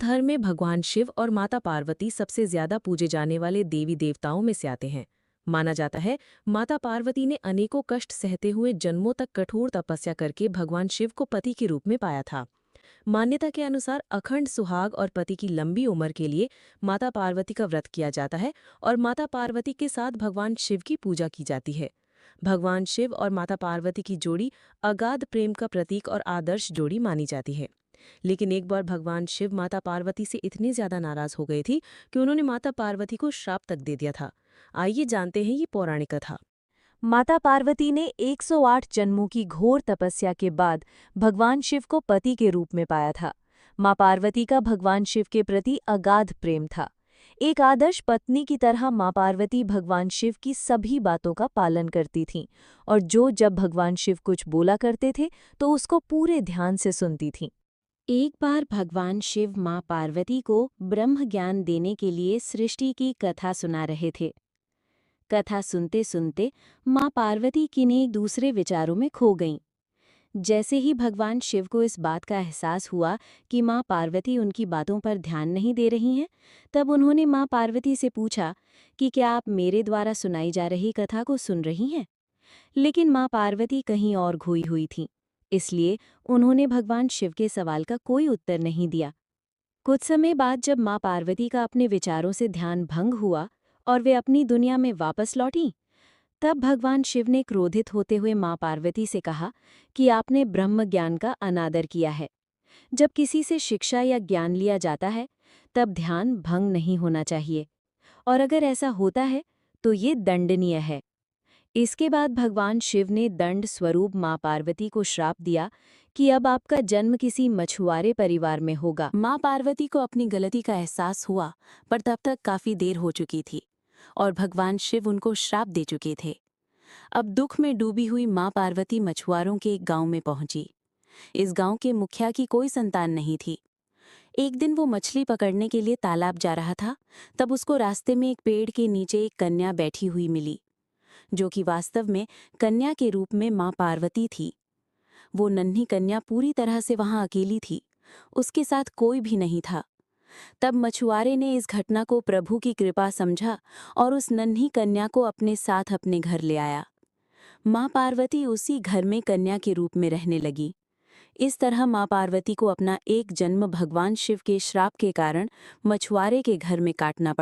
धर्म में भगवान शिव और माता पार्वती सबसे ज्यादा पूजे जाने वाले देवी देवताओं में से आते हैं। माना जाता है माता पार्वती ने अनेकों कष्ट सहते हुए जन्मों तक कठोर तपस्या करके भगवान शिव को पति के रूप में पाया था। मान्यता के अनुसार अखंड सुहाग और पति की लंबी उम्र के लिए माता पार्वती का व्रत किया जाता है और माता पार्वती के साथ भगवान शिव की पूजा की जाती है। भगवान शिव और माता पार्वती की जोड़ी अगाध प्रेम का प्रतीक और आदर्श जोड़ी मानी जाती है। लेकिन एक बार भगवान शिव माता पार्वती से इतने ज्यादा नाराज हो गए थे कि उन्होंने माता पार्वती को श्राप तक दे दिया था। आइए जानते हैं ये पौराणिक कथा। माता पार्वती ने 108 जन्मों की घोर तपस्या के बाद भगवान शिव को पति के रूप में पाया था। मां पार्वती का भगवान शिव के प्रति अगाध प्रेम था। एक आदर्श पत्नी की तरह मां पार्वती भगवान शिव की सभी बातों का पालन करती थीं और जब भगवान शिव कुछ बोला करते थे तो उसको पूरे ध्यान से सुनती थीं। एक बार भगवान शिव मां पार्वती को ब्रह्म ज्ञान देने के लिए सृष्टि की कथा सुना रहे थे। कथा सुनते सुनते मां पार्वती किन्हीं दूसरे विचारों में खो गईं। जैसे ही भगवान शिव को इस बात का एहसास हुआ कि मां पार्वती उनकी बातों पर ध्यान नहीं दे रही हैं, तब उन्होंने मां पार्वती से पूछा कि क्या आप मेरे द्वारा सुनाई जा रही कथा को सुन रही हैं? लेकिन मां पार्वती कहीं और खोई हुई थीं, इसलिए उन्होंने भगवान शिव के सवाल का कोई उत्तर नहीं दिया। कुछ समय बाद जब मां पार्वती का अपने विचारों से ध्यान भंग हुआ और वे अपनी दुनिया में वापस लौटीं, तब भगवान शिव ने क्रोधित होते हुए मां पार्वती से कहा कि आपने ब्रह्म ज्ञान का अनादर किया है। जब किसी से शिक्षा या ज्ञान लिया जाता है, तब ध्यान भंग नहीं होना चाहिए, और अगर ऐसा होता है तो ये दंडनीय है। इसके बाद भगवान शिव ने दंड स्वरूप मां पार्वती को श्राप दिया कि अब आपका जन्म किसी मछुआरे परिवार में होगा। मां पार्वती को अपनी गलती का एहसास हुआ, पर तब तक काफी देर हो चुकी थी और भगवान शिव उनको श्राप दे चुके थे। अब दुख में डूबी हुई मां पार्वती मछुआरों के एक गांव में पहुंची। इस गांव के मुखिया की कोई संतान नहीं थी। एक दिन वो मछली पकड़ने के लिए तालाब जा रहा था, तब उसको रास्ते में एक पेड़ के नीचे एक कन्या बैठी हुई मिली, जो कि वास्तव में कन्या के रूप में मां पार्वती थी। वो नन्ही कन्या पूरी तरह से वहां अकेली थी, उसके साथ कोई भी नहीं था। तब मछुआरे ने इस घटना को प्रभु की कृपा समझा और उस नन्ही कन्या को अपने साथ अपने घर ले आया। मां पार्वती उसी घर में कन्या के रूप में रहने लगी। इस तरह मां पार्वती को अपना एक जन्म भगवान शिव के श्राप के कारण मछुआरे के घर में काटना पड़ा।